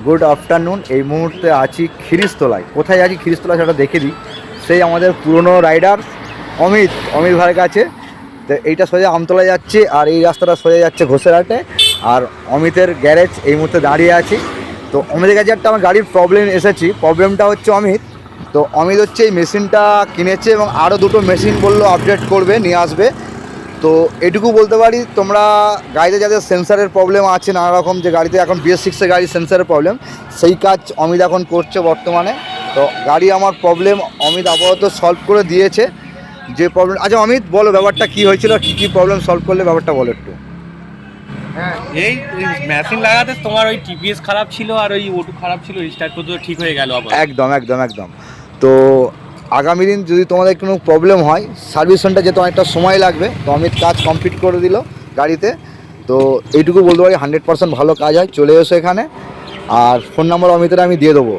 Good afternoon. এই মুহূর্তে আছি খিরিস্তলায়। কোথায় আছি খিরিস্তলায় সেটা দেখে দিই। সেই আমাদের পুরনো রাইডার অমিত ভাইয়ের কাছে। তো এইটা সোজা আমতলায় যাচ্ছে, আর এই রাস্তাটা সোজা যাচ্ছে ঘোষেরহাটে। আর অমিতের গ্যারেজ এই মুহূর্তে দাঁড়িয়ে আছি। তো অমিতের কাছে একটা আমার গাড়ির প্রবলেম এসেছি। প্রবলেমটা হচ্ছে অমিত হচ্ছে এই মেশিনটা কিনেছে এবং আরও দুটো মেশিন বললো আপডেট করবে, নিয়ে আসবে। তো এটুকু বলতে পারি, তোমরা গাড়িতে যাদের সেন্সারের প্রবলেম আছে নানা রকম, যে গাড়িতে এখন BS6-এর গাড়ি সেন্সারের প্রবলেম, সেই কাজ অমিত এখন করছে বর্তমানে। তো গাড়ি আমার প্রবলেম অমিত আপাতত সলভ করে দিয়েছে। যে প্রবলেম, আচ্ছা অমিত বলো ব্যাপারটা কী হয়েছিল, কী কী প্রবলেম সলভ করলে ব্যাপারটা বলো একটু। হ্যাঁ, এই মেশিন লাগাতে তোমার ওই টিপিএস খারাপ ছিল আর ওই ওটু খারাপ ছিল, স্টার্ট করতে ঠিক হয়ে গেল আবার। একদম একদম একদম। তো আগামী দিন যদি তোমাদের কোনো প্রবলেম হয়, সার্ভিস সেন্টার যেতে অনেকটা সময় লাগবে। তো অমিত কাজ কমপ্লিট করে দিল গাড়িতে। তো এইটুকু বলতে পারি 100% ভালো কাজ হয়, চলে এসো এখানে। আর ফোন নাম্বার অমিতের আমি দিয়ে দেবো।